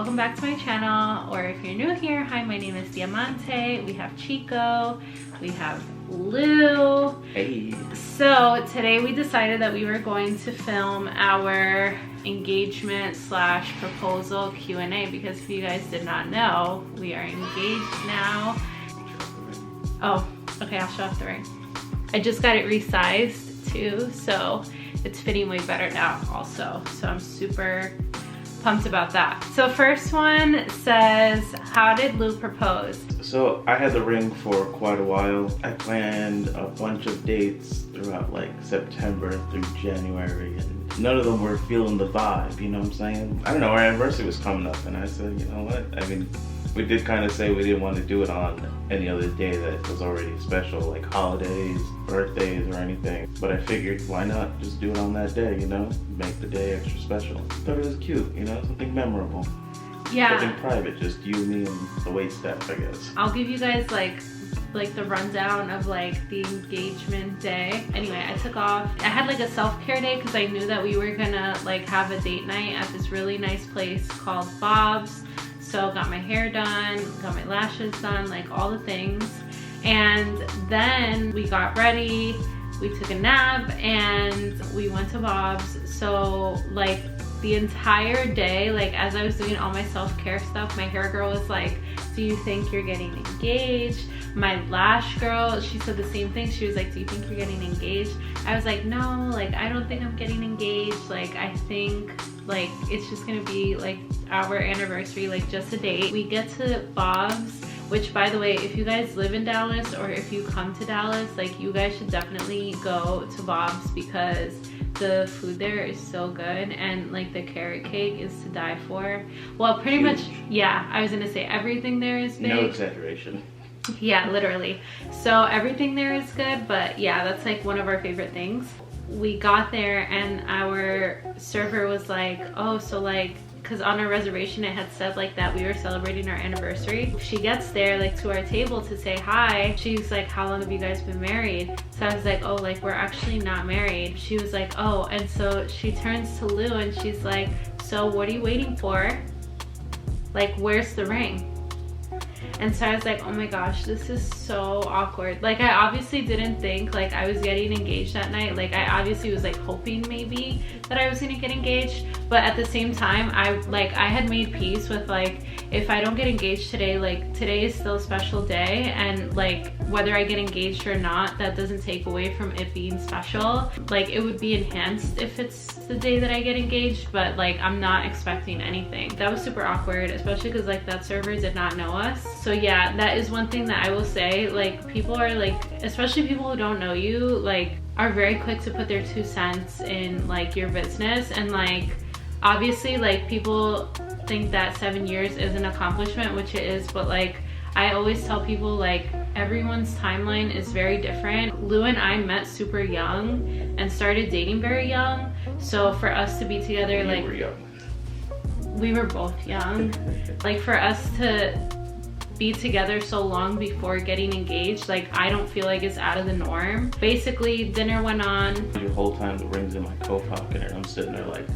welcome back to my channel, or if you're new here, hi, my name is Diamante. We have Chico, we have Lou. Hey. So today we decided that we were going to film our engagement slash proposal Q&A because if you guys did not know, we are engaged now. Oh, okay, I'll show off the ring. I just got it resized too, so it's fitting way better now also. So I'm super pumped about that. So first one says, how did Lou propose? So I had the ring for quite a while. I planned a bunch of dates throughout like September through January, and none of them were feeling the vibe, you know what I'm saying? I don't know, our anniversary was coming up and I said, you know what? I mean, we did kind of say we didn't want to do it on any other day that was already special, like holidays, birthdays, or anything. But I figured, why not just do it on that day, you know? Make the day extra special. Thought it was cute, you know? Something memorable. Yeah. Something private, just you, me, and the wait staff, I guess. I'll give you guys like the rundown of like the engagement day. Anyway, I took off. I had like a self-care day because I knew that we were gonna like have a date night at this really nice place called Bob's. So got my hair done, got my lashes done, like all the things. And then we got ready, we took a nap, and we went to Bob's. So like the entire day, like as I was doing all my self-care stuff, my hair girl was like, do you think you're getting engaged? My lash girl, she said the same thing. She was like, do you think you're getting engaged? I was like, no, like I don't think I'm getting engaged. Like I think like it's just gonna be like our anniversary, like just a date. We get to Bob's, which by the way, if you guys live in Dallas or if you come to Dallas, like you guys should definitely go to Bob's because the food there is so good, and like the carrot cake is to die for. Well, pretty much, yeah, I was gonna say everything there is big. No exaggeration. Yeah, literally. So everything there is good, but yeah, that's like one of our favorite things. We got there and our server was like, oh, so like, because on our reservation it had said like that we were celebrating our anniversary. She gets there like to our table to say hi. She's like, how long have you guys been married? So I was like, oh, like we're actually not married. She was like, oh, and so she turns to Lou and she's like, so what are you waiting for? Like, where's the ring? And so I was like, oh my gosh, this is so awkward. Like I obviously didn't think like I was getting engaged that night. Like I obviously was like hoping maybe that I was gonna get engaged. But at the same time, I had made peace with like, if I don't get engaged today, like today is still a special day. And like whether I get engaged or not, that doesn't take away from it being special. Like it would be enhanced if it's the day that I get engaged, but like I'm not expecting anything. That was super awkward, especially because like that server did not know us. So yeah, that is one thing that I will say, like people are like, especially people who don't know you, like are very quick to put their 2 cents in like your business. And like obviously like people think that 7 years is an accomplishment, which it is, but like I always tell people like everyone's timeline is very different. Lou and I met super young and started dating very young. So for us to be together, like we were both young. Like for us to be together so long before getting engaged, like I don't feel like it's out of the norm. Basically dinner went on. The whole time the ring's in my coat pocket and I'm sitting there like.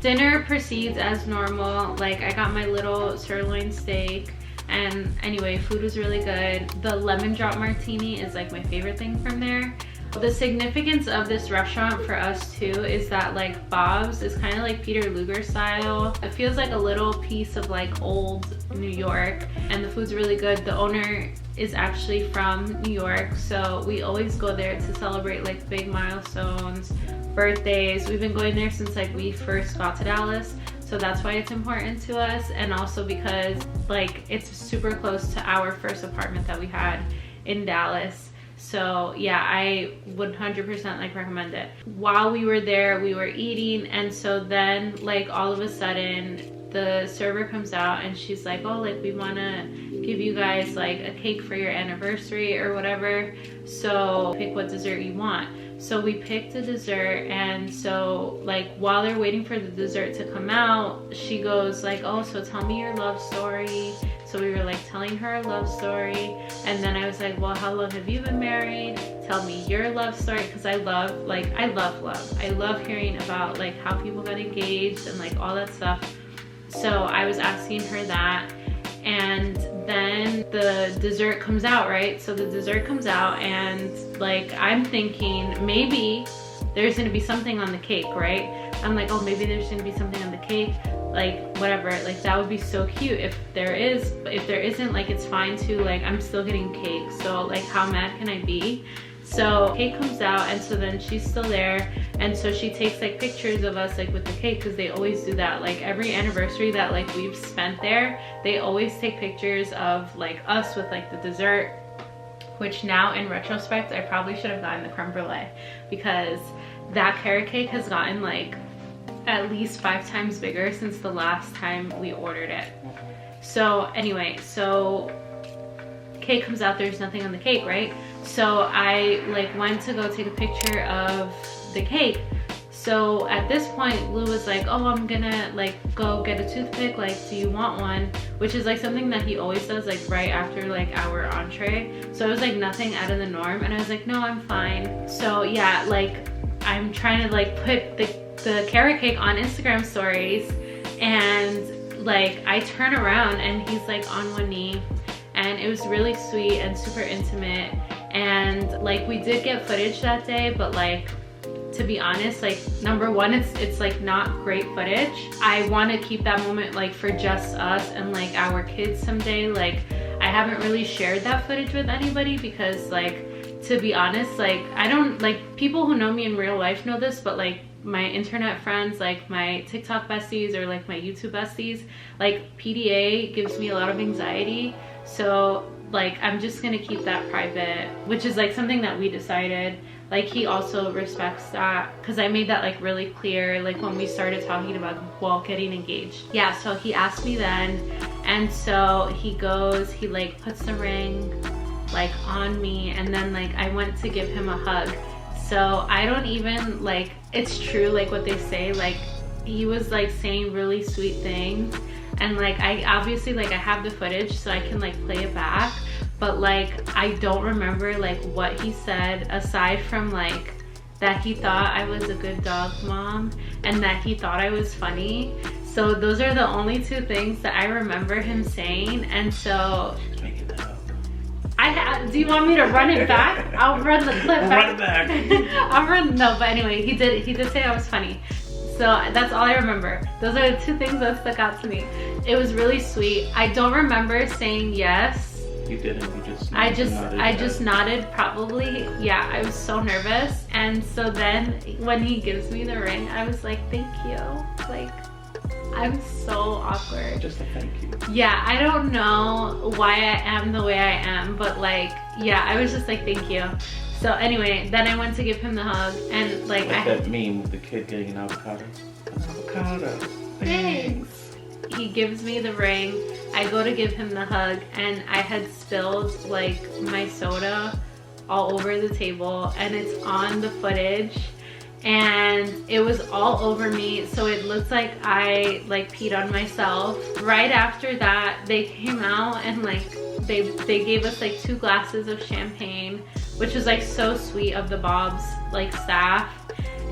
Dinner proceeds as normal. Like I got my little sirloin steak, and anyway, food was really good. The lemon drop martini is like my favorite thing from there. The significance of this restaurant for us too is that like Bob's is kind of like Peter Luger style. It feels like a little piece of like old New York, and the food's really good. The owner is actually from New York, so we always go there to celebrate like big milestones, birthdays. We've been going there since like we first got to Dallas, so that's why it's important to us. And also because like it's super close to our first apartment that we had in Dallas. So yeah, I would 100% like recommend it. While we were there, we were eating, and so then like all of a sudden the server comes out and she's like, oh, like we want to give you guys like a cake for your anniversary or whatever, so pick what dessert you want. So we picked a dessert, and so like while they're waiting for the dessert to come out, she goes like, oh, so tell me your love story. So we were like telling her a love story, and then I was like, well, how long have you been married? Tell me your love story, because I love love. I love hearing about like how people got engaged and like all that stuff. So I was asking her that, and then the dessert comes out, right? So the dessert comes out, and like I'm thinking maybe there's gonna be something on the cake, right? I'm like, oh, maybe there's gonna be something on the cake, like whatever, like that would be so cute if there is. If there isn't, like it's fine too, like I'm still getting cake, so like how mad can I be? So cake comes out, and so then she's still there, and so she takes like pictures of us like with the cake, because they always do that. Like every anniversary that like we've spent there, they always take pictures of like us with like the dessert, which now in retrospect I probably should have gotten the creme brulee, because that carrot cake has gotten like at least 5 times bigger since the last time we ordered it. So anyway, so cake comes out, there's nothing on the cake, right? So I like went to go take a picture of the cake. So at this point, Lou was like, oh, I'm gonna like go get a toothpick, like do you want one? Which is like something that he always does like right after like our entree. So it was like nothing out of the norm, and I was like, no, I'm fine. So yeah, like I'm trying to like put the carrot cake on Instagram stories, and like I turn around and he's like on one knee, and it was really sweet and super intimate. And like we did get footage that day, but like to be honest, like number one, it's like not great footage. I want to keep that moment like for just us and like our kids someday. Like I haven't really shared that footage with anybody, because like to be honest, like I don't, like people who know me in real life know this, but like my internet friends, like my TikTok besties or like my YouTube besties, like PDA gives me a lot of anxiety. So like I'm just gonna keep that private, which is like something that we decided. Like he also respects that, because I made that like really clear like when we started talking about, well, getting engaged. Yeah, so he asked me then, and so he goes, he like puts the ring like on me, and then like I went to give him a hug. So I don't even, like, it's true like what they say, like he was like saying really sweet things, and like I obviously like I have the footage so I can like play it back, but like I don't remember like what he said, aside from like that he thought I was a good dog mom and that he thought I was funny. So those are the only 2 things that I remember him saying. And so do you want me to run it back? I'll run the clip back. Run it back. I'll run, no, but anyway, he did say I was funny. So that's all I remember. Those are the 2 things that stuck out to me. It was really sweet. I don't remember saying yes. You didn't, you just I just nodded probably. Yeah, I was so nervous. And so then when he gives me the ring, I was like, thank you. Like, I'm so awkward. Just a thank you. Yeah, I don't know why I am the way I am, but like, yeah, I was just like, thank you. So anyway, then I went to give him the hug, and like that meme with the kid getting an avocado. An avocado. Thanks. He gives me the ring. I go to give him the hug, and I had spilled like my soda all over the table, and it's on the footage. And it was all over me, so it looks like I like peed on myself. Right after that, they came out and like they gave us like 2 glasses of champagne, which was like so sweet of the Bob's like staff.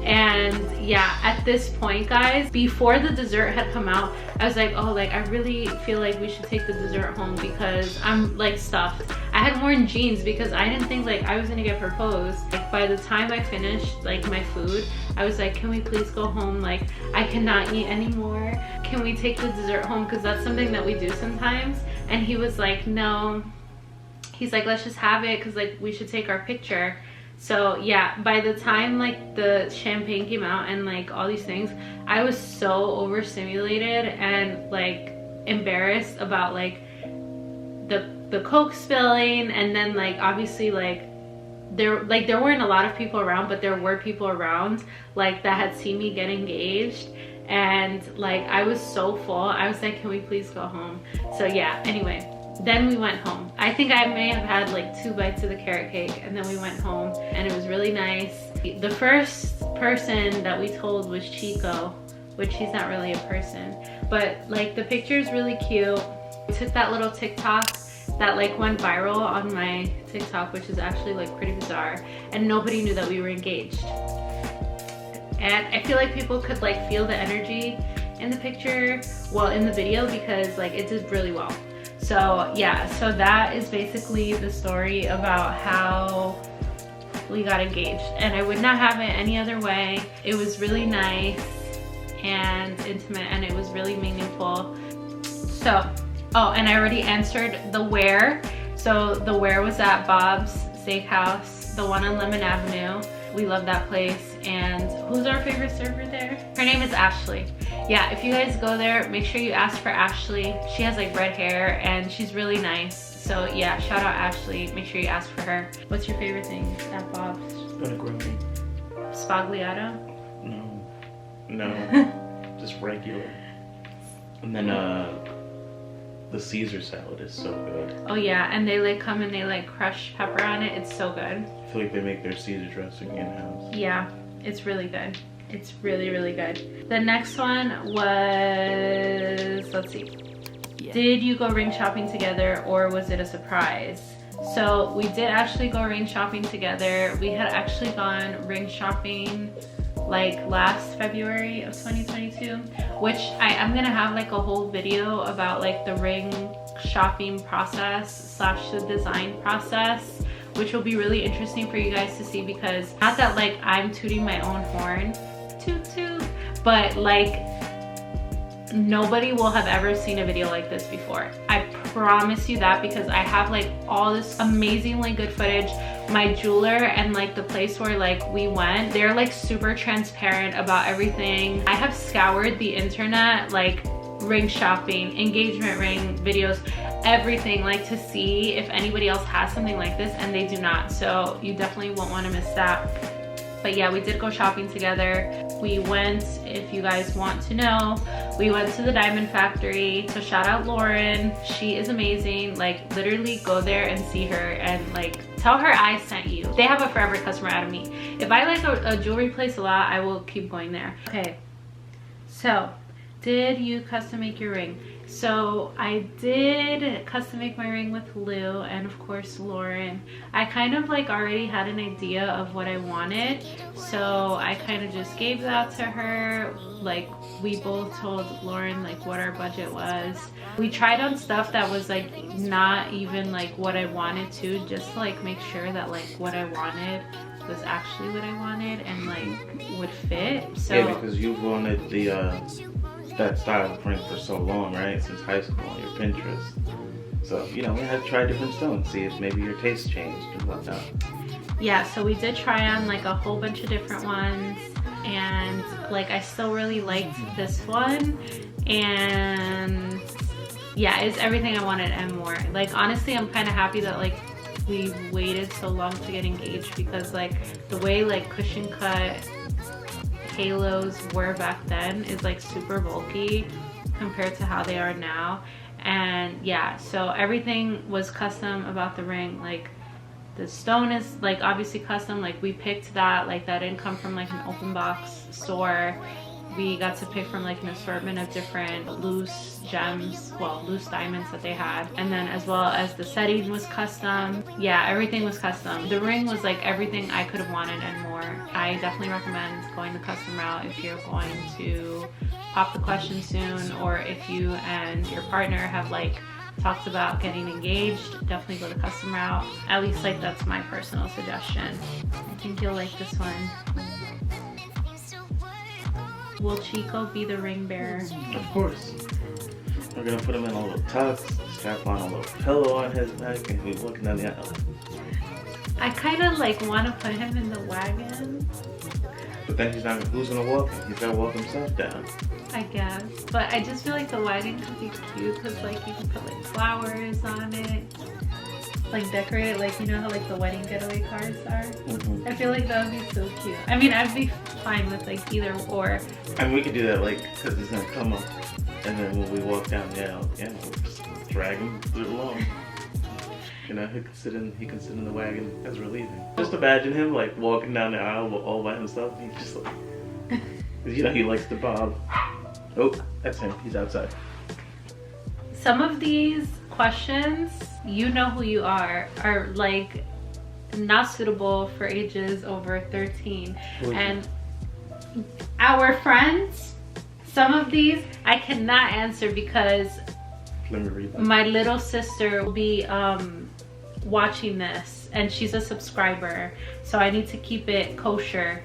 And yeah, at this point, guys, before the dessert had come out, I was like, oh, like I really feel like we should take the dessert home, because I'm like stuffed. I had worn jeans because I didn't think like I was gonna get proposed. Like by the time I finished like my food, I was like, can we please go home? Like I cannot eat anymore. Can we take the dessert home? Because that's something that we do sometimes. And he was like, no. He's like, let's just have it, because like we should take our picture. So yeah, by the time like the champagne came out and like all these things, I was so overstimulated and like embarrassed about like the Coke spilling. And then like obviously like there weren't a lot of people around, but there were people around like that had seen me get engaged. And like I was so full, I was like, can we please go home? So yeah, anyway, then we went home. I think I may have had like 2 bites of the carrot cake, and then we went home, and it was really nice. The first person that we told was Chico, which he's not really a person, but like the picture is really cute. We took that little TikTok that like went viral on my TikTok, which is actually like pretty bizarre, and nobody knew that we were engaged. And I feel like people could like feel the energy in the picture, well, in the video, because like it did really well. So yeah, so that is basically the story about how we got engaged, and I would not have it any other way. It was really nice and intimate, and it was really meaningful. So, oh, and I already answered the where. So the where was at Bob's Steakhouse, the one on Lemon Avenue. We love that place. And who's our favorite server there? Her name is Ashley. Yeah, if you guys go there, make sure you ask for Ashley. She has like red hair and she's really nice. So yeah, shout out Ashley. Make sure you ask for her. What's your favorite thing at Bob's? Pepperoni. Spagliato? No, just regular. And then the Caesar salad is so good. Oh yeah, and they like come and they like crush pepper on it. It's so good. I feel like they make their Caesar dressing in-house. Yeah, it's really good. It's really, really good. The next one was, let's see. Yeah. Did you go ring shopping together or was it a surprise? So we did actually go ring shopping together. We had actually gone ring shopping like last February of 2022, which I'm gonna have like a whole video about like the ring shopping process / the design process, which will be really interesting for you guys to see, because not that like I'm tooting my own horn, toot toot, but like nobody will have ever seen a video like this before. I promise you that, because I have like all this amazingly good footage. My jeweler and like the place where like we went, they're like super transparent about everything. I have scoured the internet, like ring shopping, engagement ring videos, everything, like to see if anybody else has something like this, and they do not. So you definitely won't want to miss that. But yeah, we did go shopping together. We went, if you guys want to know, we went to the Diamond Factory. So shout out Lauren, she is amazing. Like literally go there and see her and like tell her I sent you. They have a forever customer out of me. If I like a jewelry place a lot, I will keep going there. Okay, so did you custom make your ring? So I did custom make my ring with Lou and of course Lauren. I kind of like already had an idea of what I wanted, so I kind of just gave that to her. Like we both told Lauren like what our budget was. We tried on stuff that was like not even like what I wanted to, just to like make sure that like what I wanted was actually what I wanted and like would fit. So yeah, because you wanted that style of print for so long, right? Since high school on your Pinterest. So, you know, we had to try different stones, see if maybe your taste changed and whatnot. Yeah, so we did try on like a whole bunch of different ones, and like I still really liked this one, and yeah, it's everything I wanted and more. Like honestly, I'm kind of happy that like we waited so long to get engaged, because like the way like cushion cut halos were back then is like super bulky compared to how they are now. And yeah, so everything was custom about the ring. Like the stone is like obviously custom, like we picked that, like that didn't come from like an open box store. We got to pick from like an assortment of different loose gems, well, loose diamonds that they had. And then as well as the setting was custom. Yeah, everything was custom. The ring was like everything I could have wanted and more. I definitely recommend going the custom route if you're going to pop the question soon, or if you and your partner have like talked about getting engaged, definitely go the custom route. At least like that's my personal suggestion. I think you'll like this one. Will Chico be the ring bearer? Of course. We're gonna put him in a little tux, strap on a little pillow on his neck, and he's walking down the aisle. I kind of like want to put him in the wagon. But then he's not, who's gonna walk him? He's gotta walk himself down. I guess. But I just feel like the wagon could be cute, because like you can put like flowers on it. Like decorate it, like you know how like the wedding getaway cars are. Mm-hmm. I feel like that would be so cute. I mean, I'd be fine with like either or. And we could do that like because he's gonna come up, and then when we walk down the aisle, yeah, we'll just drag him through the lawn. You know, he can sit in the wagon as we're leaving. Just imagine him like walking down the aisle all by himself. He's just like, you know, he likes to bob. Oh, that's him. He's outside. Some of these questions, you know who you are like not suitable for ages over 13. And our friends Some of these I cannot answer because Let me read them. my little sister will be watching this, and she's a subscriber, so I need to keep it kosher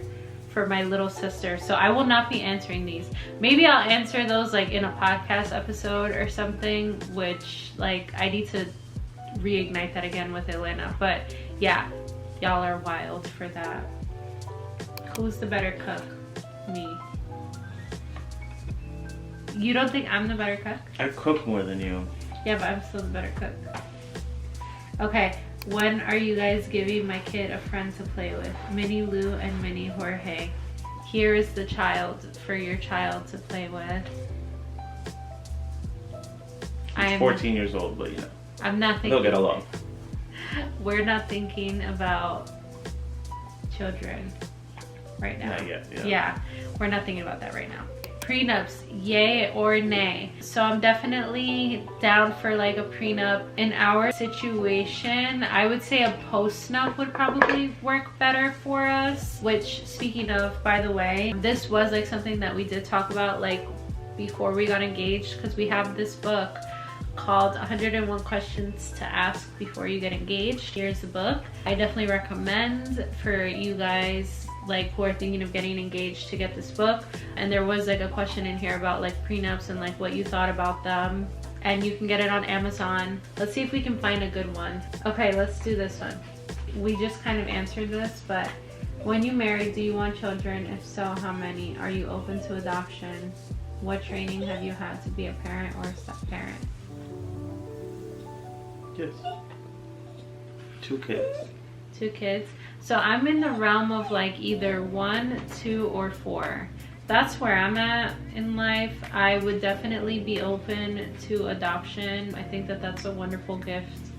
for my little sister. So I will not be answering these. Maybe I'll answer those like in a podcast episode or something, which like I need to reignite that again with Elena. But yeah, y'all are wild for that. Who's the better cook? Me. You don't think I'm the better cook? I cook more than you. Yeah, but I'm still the better cook. Okay, when are you guys giving my kid a friend to play with? Mini Lou and Mini Jorge. Here is the child for your child to play with. He's 14 years old, but you know. I'm not thinking. They'll get along. We're not thinking about children right now. Not yet, yeah. Yeah, we're not thinking about that right now. Prenups, yay or nay? So I'm definitely down for like a prenup. In our situation, I would say a post-nup would probably work better for us. Which, speaking of, by the way, this was like something that we did talk about like before we got engaged, because we have this book called 101 Questions to Ask Before You Get Engaged. Here's the book. I definitely recommend for you guys like who are thinking of getting engaged to get this book. And there was like a question in here about like prenups and like what you thought about them, and you can get it on Amazon. Let's see if we can find a good one. Okay, let's do this one. We just kind of answered this, but when you marry, do you want children? If so, how many? Are you open to adoption? What training have you had to be a parent or a step-parent? Yes. 2 kids. 2 kids. So I'm in the realm of like either 1, 2, or 4. That's where I'm at in life. I would definitely be open to adoption. I think that that's a wonderful gift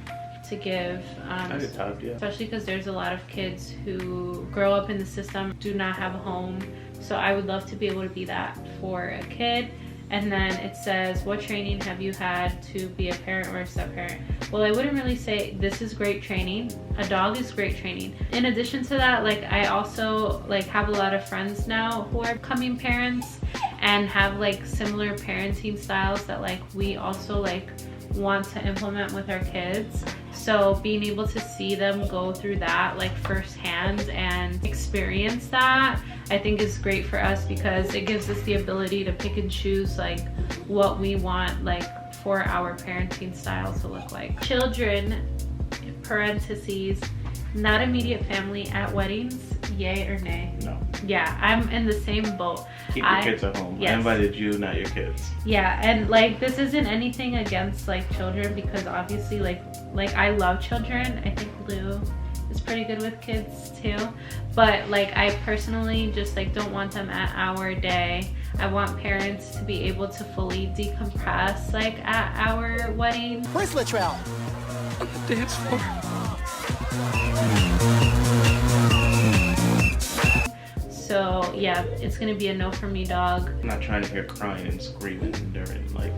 to give. I'd adopt, yeah. Especially because there's a lot of kids who grow up in the system, do not have a home. So I would love to be able to be that for a kid. And then it says, what training have you had to be a parent or a step-parent? Well, I wouldn't really say this is great training. A dog is great training. In addition to that, like I also like have a lot of friends now who are becoming parents and have like similar parenting styles that like we also like want to implement with our kids. So being able to see them go through that like firsthand and experience that, I think is great for us, because it gives us the ability to pick and choose like what we want like for our parenting style to look like. Children, parentheses, not immediate family at weddings, yay or nay? No. Yeah, I'm in the same boat. Keep your kids at home. Yes. I invited you, not your kids. Yeah, and like this isn't anything against like children, because obviously like I love children. I think Lou is pretty good with kids too, but like I personally just like don't want them at our day. I want parents to be able to fully decompress like at our wedding. Where's Latrell? On the dance floor. So yeah, it's gonna be a no for me, dog. I'm not trying to hear crying and screaming during like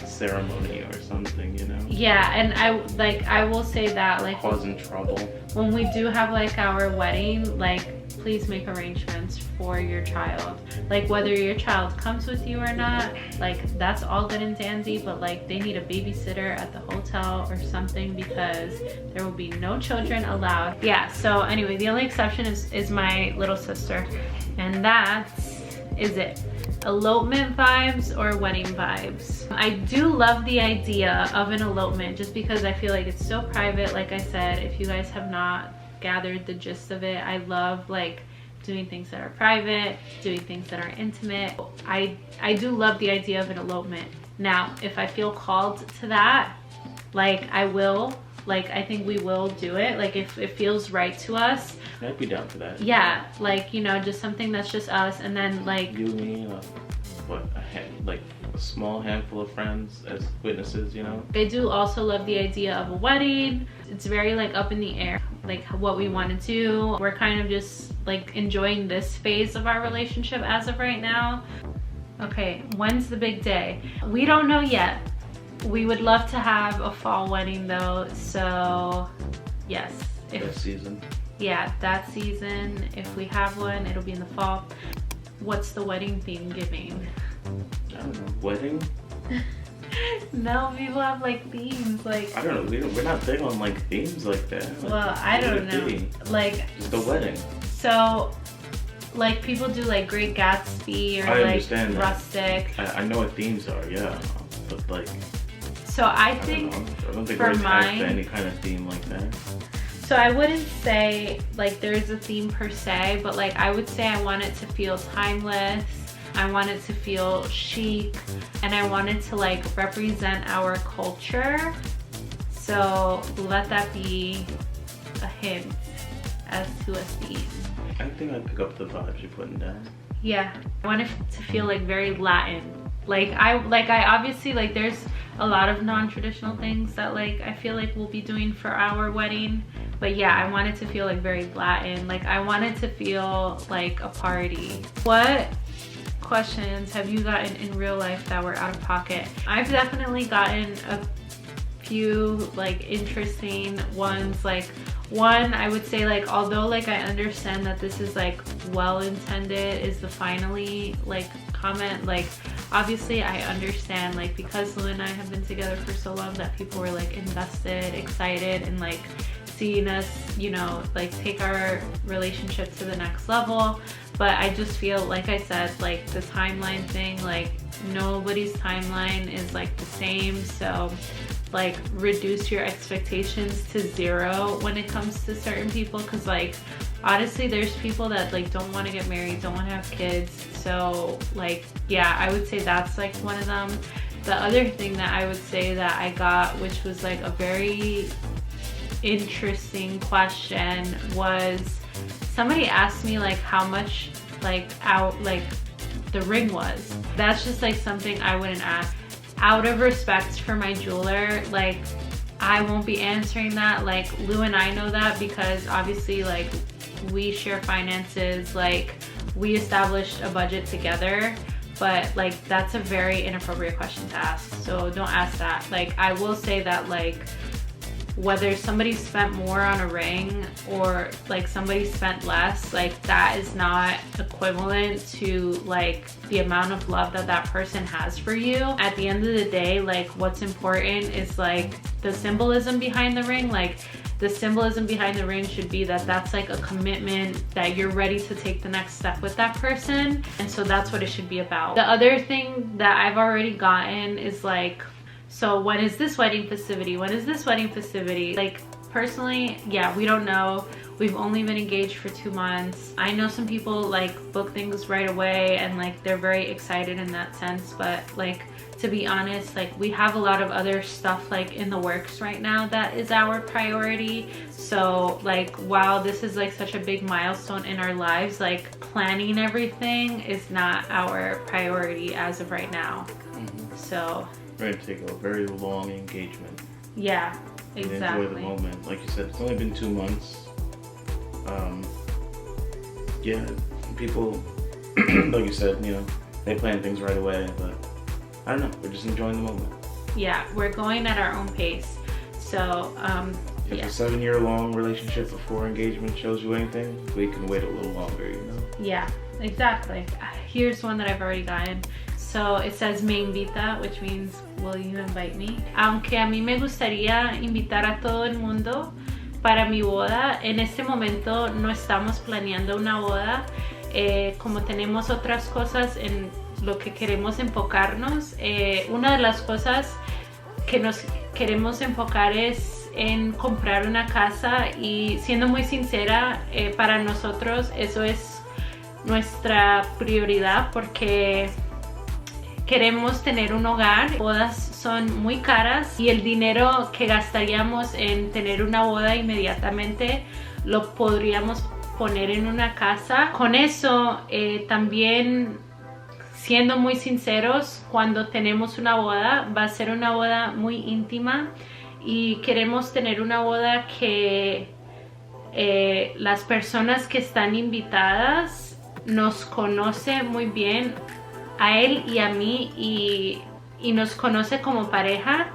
ceremony or something, you know? Yeah, and I will say that like Causing trouble. when we do have like our wedding, like please make arrangements for your child. Like whether your child comes with you or not, like that's all good and dandy, but like they need a babysitter at the hotel or something, because there will be no children allowed. Yeah, so anyway, the only exception is my little sister, and that is it. Elopement vibes or wedding vibes? I do love the idea of an elopement, just because I feel like it's so private. Like I said, if you guys have not gathered the gist of it, I love like doing things that are private, doing things that are intimate. I do love the idea of an elopement. Now, if I feel called to that, like I will, like I think we will do it. Like if it feels right to us. I'd be down for that. Yeah, like, you know, just something that's just us, and then like You, me, like a small handful of friends as witnesses, you know? I do also love the idea of a wedding. It's very like up in the air, like what we want to do. We're kind of just like enjoying this phase of our relationship as of right now. Okay, when's the big day? We don't know yet. We would love to have a fall wedding though, so yes. That season. Yeah, that season. If we have one, it'll be in the fall. What's the wedding theme giving? I don't know, wedding? No, people have like themes, like. I don't know, we're not big on like themes like that. Like, well, I don't know. Like. Just a wedding. So, like people do like Great Gatsby or I like understand rustic. I know what themes are, yeah. But like. So I think I don't think for we're attached mine, to any kind of theme like that. So I wouldn't say like there's a theme per se, but like I would say I want it to feel timeless. I want it to feel chic, and I want it to like represent our culture. So let that be a hint as to a theme. I think I pick up the vibes you're putting down. Yeah, I want it to feel like very Latin. Like I obviously like there's a lot of non-traditional things that like I feel like we'll be doing for our wedding. But yeah, I want it to feel like very Latin. Like I want it to feel like a party. What questions have you gotten in real life that were out of pocket? I've definitely gotten a few like interesting ones. Like one, I would say like although like I understand that this is like well intended, is the finally like comment. Like obviously I understand like because Lou and I have been together for so long that people were like invested, excited, and like seeing us, you know, like take our relationship to the next level. But I just feel like I said, like the timeline thing, like nobody's timeline is like the same. So like reduce your expectations to 0 when it comes to certain people, because like honestly there's people that like don't want to get married, don't want to have kids. So like yeah, I would say that's like one of them. The other thing that I would say that I got, which was like a very interesting question, was somebody asked me like how much like the ring was. That's just like something I wouldn't ask. Out of respect for my jeweler, like I won't be answering that. Like Lou and I know that because obviously like we share finances, like we established a budget together, but like that's a very inappropriate question to ask, so don't ask that. Like I will say that like whether somebody spent more on a ring or like somebody spent less, like that is not equivalent to like the amount of love that that person has for you. At the end of the day, like what's important is like the symbolism behind the ring. Like the symbolism behind the ring should be that that's like a commitment, that you're ready to take the next step with that person. And so that's what it should be about. The other thing that I've already gotten is like, so when is this wedding festivity? When is this wedding festivity? Like personally, yeah, we don't know. We've only been engaged for 2 months. I know some people like book things right away and like they're very excited in that sense, but like to be honest, like we have a lot of other stuff like in the works right now that is our priority. So like while this is like such a big milestone in our lives, like planning everything is not our priority as of right now. So we're gonna take a very long engagement. Yeah, exactly. And enjoy the moment. Like you said, it's only been 2 months. Yeah, people, like you said, you know, they plan things right away, but I don't know, we're just enjoying the moment. Yeah, we're going at our own pace. So, if yeah. a 7-year-long relationship before engagement shows you anything, we can wait a little longer, you know? Yeah, exactly. Here's one that I've already gotten. So it says me invita, which means will you invite me? Aunque a mí me gustaría invitar a todo el mundo para mi boda, en este momento no estamos planeando una boda, como tenemos otras cosas en lo que queremos enfocarnos. Una de las cosas que nos queremos enfocar es en comprar una casa, y siendo muy sincera, para nosotros eso es nuestra prioridad porque queremos tener un hogar. Bodas son muy caras y el dinero que gastaríamos en tener una boda inmediatamente lo podríamos poner en una casa. Con eso también, siendo muy sinceros, cuando tenemos una boda va a ser una boda muy íntima y queremos tener una boda que las personas que están invitadas nos conocen muy bien, a él y a mí, y nos conoce como pareja.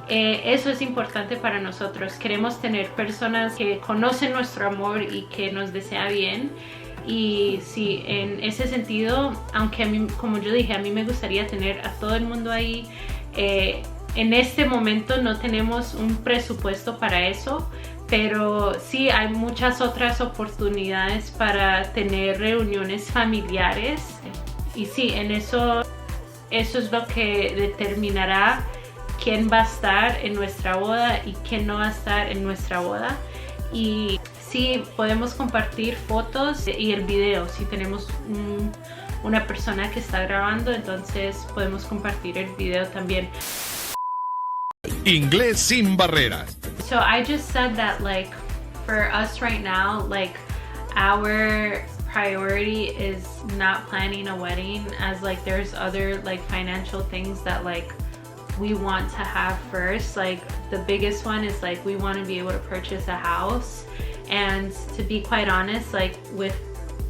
Eso es importante para nosotros. Queremos tener personas que conocen nuestro amor y que nos desean bien. Y sí, en ese sentido, aunque a mí, como yo dije, a mí me gustaría tener a todo el mundo ahí, en este momento no tenemos un presupuesto para eso, pero sí hay muchas otras oportunidades para tener reuniones familiares. Y sí, en eso es lo que determinará quién va a estar en nuestra boda y quién no va a estar en nuestra boda. Y sí, podemos compartir fotos y el video. Si tenemos una persona que está grabando, entonces podemos compartir el video también. Inglés sin barreras. So I just said that, like, for us right now, like, our priority is not planning a wedding, as like there's other like financial things that like we want to have first. Like the biggest one is like we want to be able to purchase a house, and to be quite honest, like with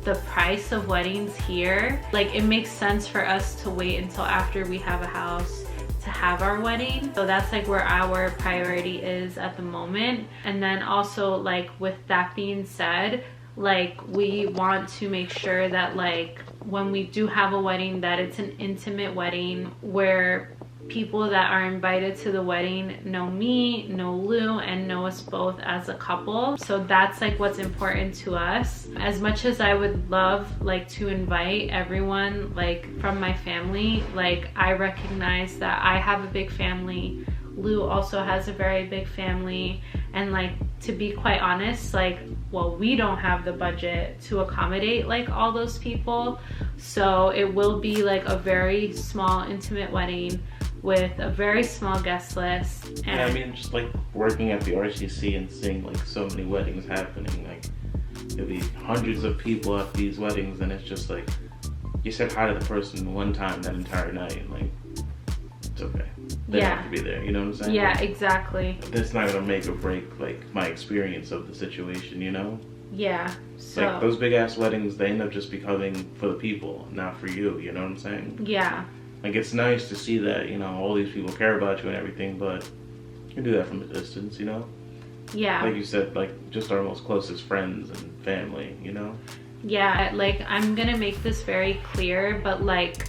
the price of weddings here, like it makes sense for us to wait until after we have a house to have our wedding. So that's like where our priority is at the moment. And then also, like, with that being said, like we want to make sure that like when we do have a wedding, that it's an intimate wedding where people that are invited to the wedding know me, know Lou, and know us both as a couple. So that's like what's important to us. As much as I would love like to invite everyone like from my family, like I recognize that I have a big family, Lou also has a very big family, and like to be quite honest, like, well, we don't have the budget to accommodate like all those people. So it will be like a very small intimate wedding with a very small guest list. And yeah, I mean, just like working at the RCC and seeing like so many weddings happening, like there'll be hundreds of people at these weddings, and it's just like you said hi to the person one time that entire night, and like it's okay. They don't have to be there, you know what I'm saying? Yeah, like, exactly. That's not gonna make or break like my experience of the situation, you know? Yeah. So like those big ass weddings, they end up just becoming for the people, not for you, you know what I'm saying? Yeah. Like it's nice to see that, you know, all these people care about you and everything, but you can do that from a distance, you know? Yeah. Like you said, like just our most closest friends and family, you know? Yeah, like I'm gonna make this very clear, but like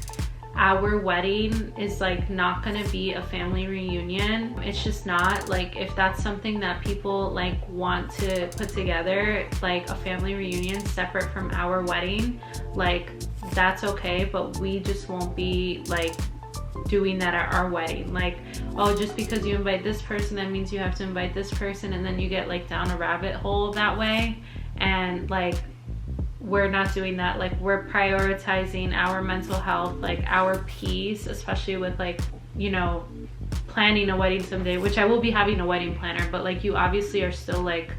our wedding is like not gonna be a family reunion. It's just not. Like if that's something that people like want to put together, like a family reunion separate from our wedding, like that's okay, but we just won't be like doing that at our wedding. Like, oh, just because you invite this person, that means you have to invite this person, and then you get like down a rabbit hole that way. And like we're not doing that. Like we're prioritizing our mental health, like our peace, especially with like, you know, planning a wedding someday, which I will be having a wedding planner, but like you obviously are still like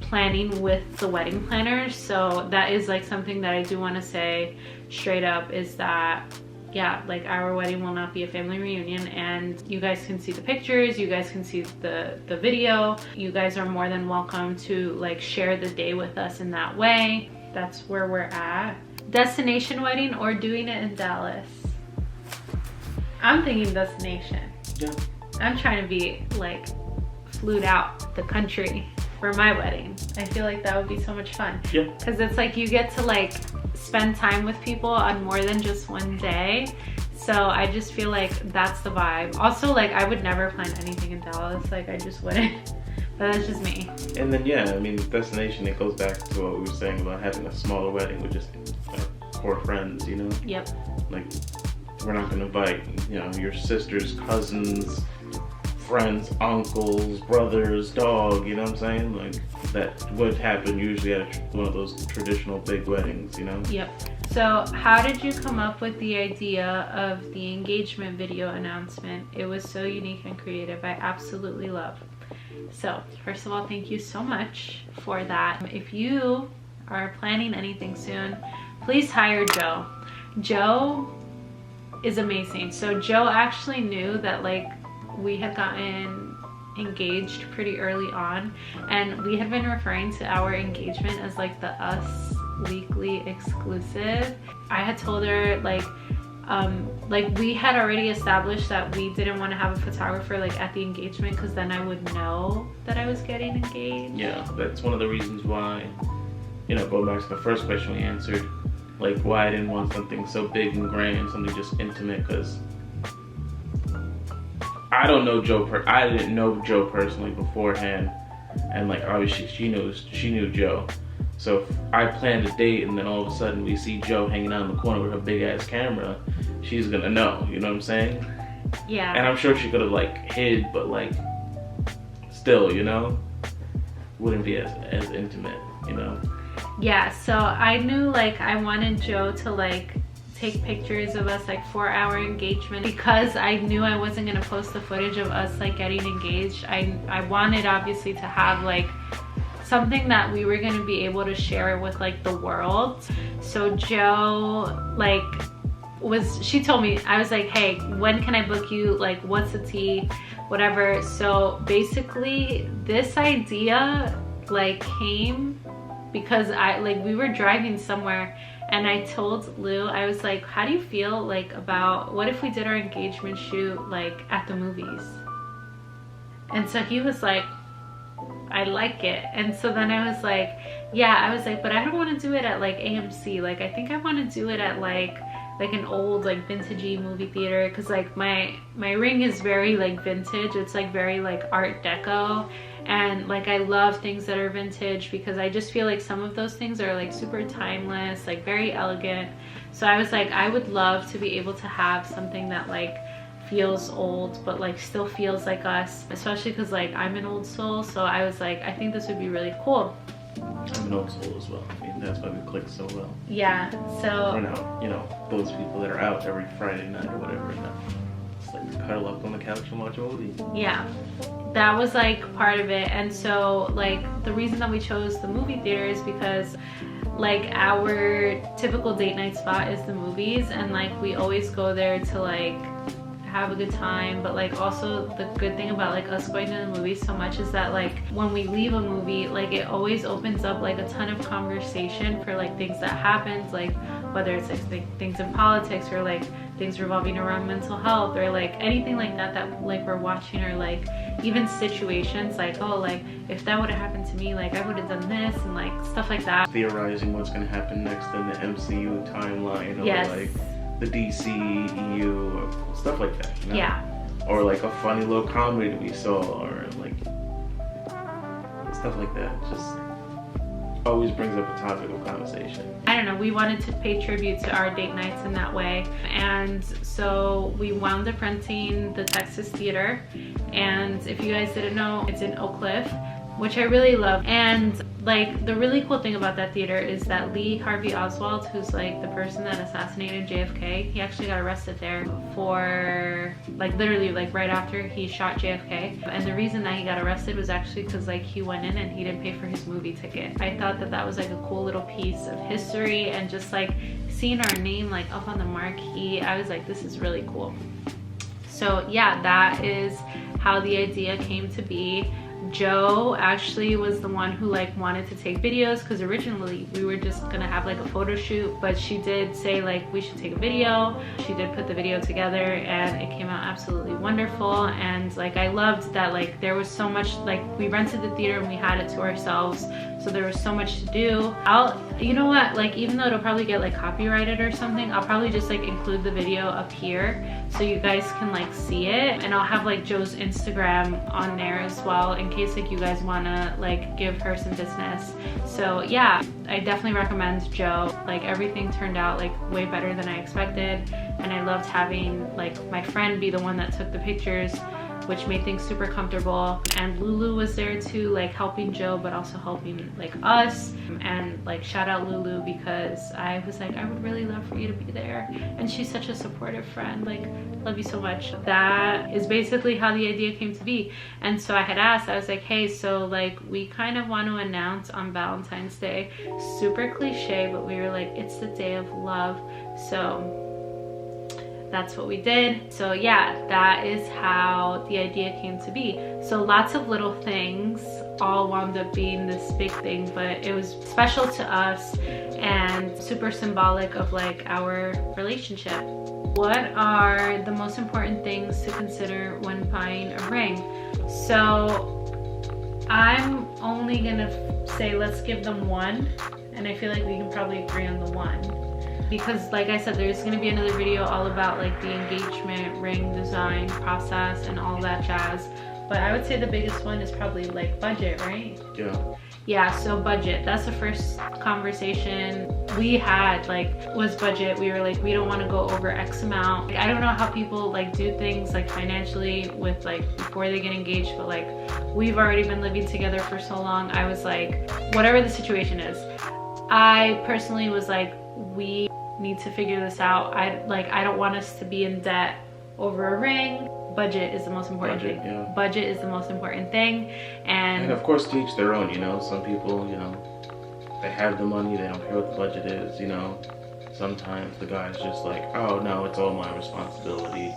planning with the wedding planner. So that is like something that I do want to say straight up, is that yeah, like our wedding will not be a family reunion, and you guys can see the pictures, you guys can see the video. You guys are more than welcome to like share the day with us in that way. That's where we're at. Destination wedding or doing it in Dallas? I'm thinking destination. Yeah. I'm trying to be like flued out the country for my wedding. I feel like that would be so much fun. Yeah. Because it's like you get to like spend time with people on more than just one day. So I just feel like that's the vibe. Also, like I would never plan anything in Dallas. Like I just wouldn't. But that's just me. And then yeah, I mean, destination, it goes back to what we were saying about having a smaller wedding with just core friends, you know? Yep. Like we're not gonna invite, you know, your sisters, cousins, friends, uncles, brothers, dog, you know what I'm saying? Like that would happen usually at one of those traditional big weddings, you know? Yep. So how did you come up with the idea of the engagement video announcement? It was so unique and creative. I absolutely love. So first of all, thank you so much for that. If you are planning anything soon, please hire Joe. Joe is amazing. So Joe actually knew that like we had gotten engaged pretty early on, and we had been referring to our engagement as like the Us Weekly exclusive. I had told her like we had already established that we didn't want to have a photographer like at the engagement, because then I would know that I was getting engaged. Yeah, that's one of the reasons why you know, going back to the first question we answered, like why I didn't want something so big and grand, something just intimate, because I don't know Joe. I didn't know Joe personally beforehand, and like obviously she knew Joe. So if I planned a date and then all of a sudden we see Joe hanging out in the corner with her big ass camera, she's gonna know. You know what I'm saying? Yeah. And I'm sure she could have like hid, but like still, you know, wouldn't be as intimate, you know. Yeah. So I knew like I wanted Joe to like take pictures of us like for our engagement, because I knew I wasn't gonna post the footage of us like getting engaged. I wanted obviously to have like something that we were gonna be able to share with like the world. So Joe like she told me, I was like, hey, when can I book you? Like, what's the tea? Whatever. So basically this idea like came because we were driving somewhere, and I told Lou, I was like, how do you feel like about what if we did our engagement shoot like at the movies? And so he was like, I like it. And so then I was like, yeah, I was like, but I don't want to do it at like AMC. Like I think I want to do it at like an old like vintagey movie theater, because like my ring is very like vintage. It's like very like art deco, and like I love things that are vintage because I just feel like some of those things are like super timeless, like very elegant. So I was like, I would love to be able to have something that like feels old but like still feels like us, especially because like I'm an old soul. So I was like, I think this would be really cool. I'm an old soul as well. I mean, that's why we click so well. Yeah. So I don't know, you know, those people that are out every Friday night or whatever, and just like cuddle up on the couch and watch a movie. Yeah, that was like part of it. And so like the reason that we chose the movie theater is because like our typical date night spot is the movies, and like we always go there to like have a good time. But like also the good thing about like us going to the movies so much is that like when we leave a movie, like it always opens up like a ton of conversation for like things that happened, like whether it's like things in politics or like things revolving around mental health or like anything like that like we're watching, or like even situations like, oh, like if that would have happened to me, like I would have done this, and like stuff like that. Theorizing what's going to happen next in the MCU timeline, or Yes. like the DC, EU, or stuff like that, you know? Yeah. Or like a funny little comedy that we saw, or like stuff like that. Just always brings up a topic of conversation. I don't know, we wanted to pay tribute to our date nights in that way. And so we wound up renting the Texas Theater. And if you guys didn't know, it's in Oak Cliff, which I really love. And like the really cool thing about that theater is that Lee Harvey Oswald, who's like the person that assassinated JFK, he actually got arrested there for like literally like right after he shot JFK. And the reason that he got arrested was actually because like he went in and he didn't pay for his movie ticket. I thought that that was like a cool little piece of history, and just like seeing our name like up on the marquee, I was like, this is really cool. So yeah, that is how the idea came to be. Joe actually was the one who like wanted to take videos, because originally we were just gonna have like a photo shoot, but she did say like we should take a video. She did put the video together and it came out absolutely wonderful. And like I loved that like there was so much, like we rented the theater and we had it to ourselves, so there was so much to do. You know what, like even though it'll probably get like copyrighted or something, I'll probably just like include the video up here so you guys can like see it, and I'll have like Joe's Instagram on there as well in case like you guys wanna like give her some business. So yeah, I definitely recommend Joe. Like everything turned out like way better than I expected, and I loved having like my friend be the one that took the pictures, which made things super comfortable. And Lulu was there too, like helping Joe but also helping like us. And like shout out Lulu, because I was like, I would really love for you to be there, and she's such a supportive friend. Like, love you so much. That is basically how the idea came to be. And so I had asked, I was like, hey, so like we kind of want to announce on Valentine's Day. Super cliche, but we were like, it's the day of love. So that's what we did. So yeah, that is how the idea came to be. So lots of little things all wound up being this big thing, but it was special to us and super symbolic of like our relationship. What are the most important things to consider when buying a ring? So I'm only gonna say let's give them one, and I feel like we can probably agree on the one. Because like I said, there's gonna be another video all about like the engagement ring design process and all that jazz. But I would say the biggest one is probably like budget, right? Yeah. Yeah, so budget. That's the first conversation we had, like, was budget. We were like, we don't want to go over X amount. Like, I don't know how people like do things like financially with like before they get engaged, but like we've already been living together for so long. I was like, whatever the situation is, I personally was like, we need to figure this out. I don't want us to be in debt over a ring. Budget is the most important thing. Yeah. Budget is the most important thing. And of course, to each their own, you know. Some people, you know, they have the money, they don't care what the budget is, you know. Sometimes the guy's just like, oh no, it's all my responsibility,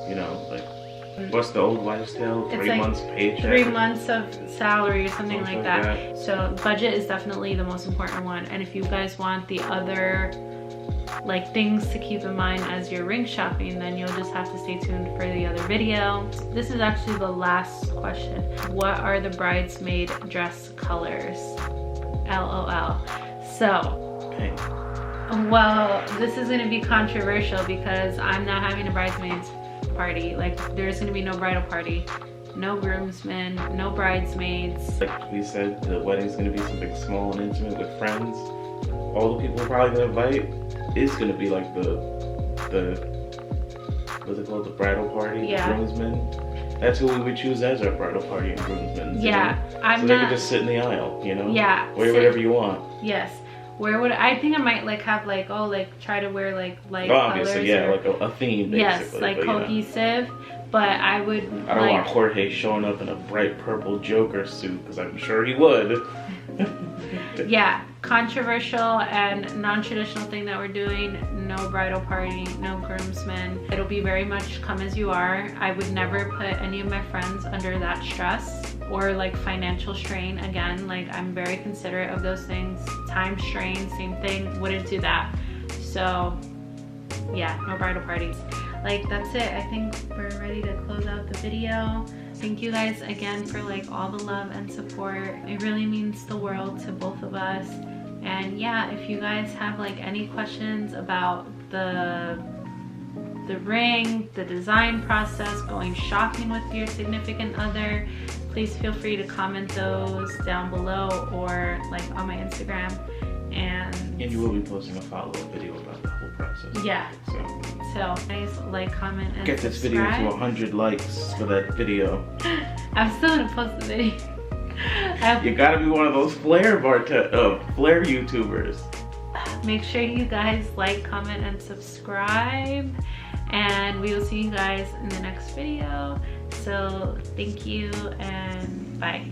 you know. Like, what's the old wives' tale? 3 like months paycheck? 3 months of salary or something like that. So budget is definitely the most important one. And if you guys want the other like things to keep in mind as you're ring shopping, then you'll just have to stay tuned for the other video. This is actually the last question. What are the bridesmaid dress colors? LOL. So, Hey. well, this is gonna be controversial because I'm not having a bridesmaids party. Like, there's gonna be no bridal party, no groomsmen, no bridesmaids. Like we said, the wedding's gonna be something small and intimate with friends. All the people we're probably gonna invite is gonna be like the what's it called, the bridal party, Yeah. the groomsmen. That's who we would choose as our bridal party and groomsmen. Yeah, you know? I'm so not. they can just sit in the aisle, you know. Yeah. Wear whatever you want. Yes. Where would I think I might like have like, oh, like try to wear like light Obviously, colors, yeah, or, like a theme basically. yes, like but, you know, cohesive. But I would I don't like, want Jorge showing up in a bright purple Joker suit because I'm sure he would. yeah, controversial and non-traditional thing that we're doing. No bridal party, no groomsmen. It'll be very much come as you are. I would never put any of my friends under that stress or like financial strain. Again, like I'm very considerate of those things. Time strain, same thing, wouldn't do that. So yeah, no bridal parties. Like that's it. I think we're ready to close out the video. Thank you guys again for like all the love and support. It really means the world to both of us. And yeah, if you guys have like any questions about the ring, the design process, going shopping with your significant other, please feel free to comment those down below or like on my Instagram. And you will be posting a follow-up video about the whole process. Yeah. So guys, like, comment, and get this video to 100 likes for that video. I'm still gonna post the video. You gotta be one of those flair YouTubers. Make sure you guys like, comment, and subscribe. And we will see you guys in the next video. So thank you and bye.